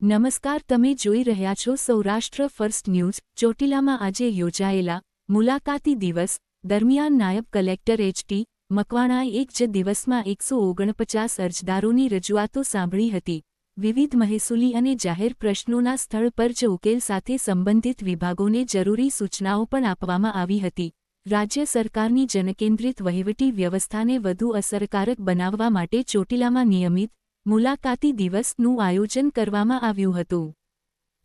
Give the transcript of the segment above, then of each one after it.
નમસ્કાર, તમે જોઈ રહ્યા છો સૌરાષ્ટ્ર ફર્સ્ટ ન્યૂઝ। ચોટીલામાં આજે યોજાયેલા મુલાકાતી દિવસ દરમિયાન નાયબ કલેક્ટર એચ.ટી. મકવાણાએ એક જ દિવસમાં 149 અરજદારોની રજૂઆતો સાંભળી હતી। વિવિધ મહેસૂલી અને જાહેર પ્રશ્નોના સ્થળ પર જ ઉકેલ સાથે સંબંધિત વિભાગોને જરૂરી સૂચનાઓ પણ આપવામાં આવી હતી। રાજ્ય સરકારની જનકેન્દ્રિત વહીવટી વ્યવસ્થાને વધુ અસરકારક બનાવવા માટે ચોટીલામાં નિયમિત મુલાકાતી દિવસનું આયોજન કરવામાં આવ્યું હતું।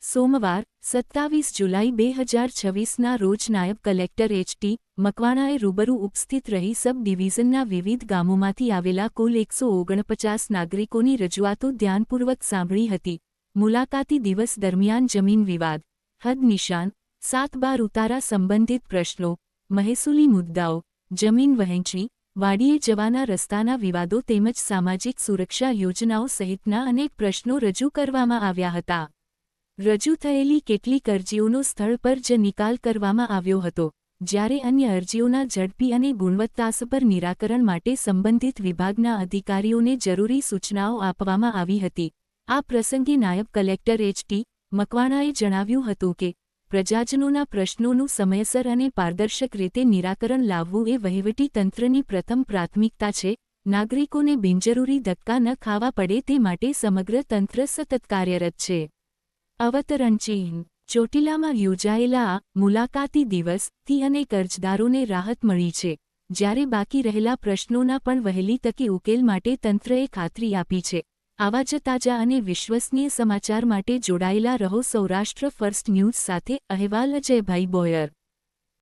સોમવાર 27 જુલાઈ 2026ના રોજ નાયબ કલેક્ટર એચ.ટી. મકવાણાએ રૂબરૂ ઉપસ્થિત રહી સબ ડિવિઝનના વિવિધ ગામોમાંથી આવેલા કુલ 149 નાગરિકોની રજૂઆતો ધ્યાનપૂર્વક સાંભળી હતી। મુલાકાતી દિવસ દરમિયાન જમીન વિવાદ, હદ નિશાન, 7 બાર ઉતારા સંબંધિત પ્રશ્નો, મહેસૂલી મુદ્દાઓ, જમીન વહેંચણી, વાડીએ જવાના રસ્તાના વિવાદો તેમજ સામાજિક સુરક્ષા યોજનાઓ સહિતના અનેક પ્રશ્નો રજૂ કરવામાં આવ્યા હતા। રજૂ થયેલી કેટલીક અરજીઓનો સ્થળ પર જ નિકાલ કરવામાં આવ્યો હતો, જ્યારે અન્ય અરજીઓના ઝડપી અને ગુણવત્તાસભર નિરાકરણ માટે સંબંધિત વિભાગના અધિકારીઓને જરૂરી સૂચનાઓ આપવામાં આવી હતી। આ પ્રસંગે નાયબ કલેક્ટર એચ.ટી. મકવાણાએ જણાવ્યું હતું કે પ્રજાજનોના પ્રશ્નોનું સમયસર અને પારદર્શક રીતે નિરાકરણ લાવવું એ વહીવટી તંત્રની પ્રથમ પ્રાથમિકતા છે। નાગરિકોને બિનજરૂરી ધક્કા ન ખાવા પડે તે માટે સમગ્ર તંત્ર સતત કાર્યરત છે। અવતરણ ચિહ્ન ચોટીલામાં યોજાયેલા આ મુલાકાતી દિવસથી અનેક અરજદારોને રાહત મળી છે, જ્યારે બાકી રહેલા પ્રશ્નોના પણ વહેલી તકે ઉકેલ માટે તંત્રએ ખાતરી આપી છે। આવા જ તાજા અને વિશ્વસનીય સમાચાર માટે જોડાયેલા રહો સૌરાષ્ટ્ર ફર્સ્ટ ન્યૂઝ સાથે। અહેવાલ અજયભાઈ બોયર।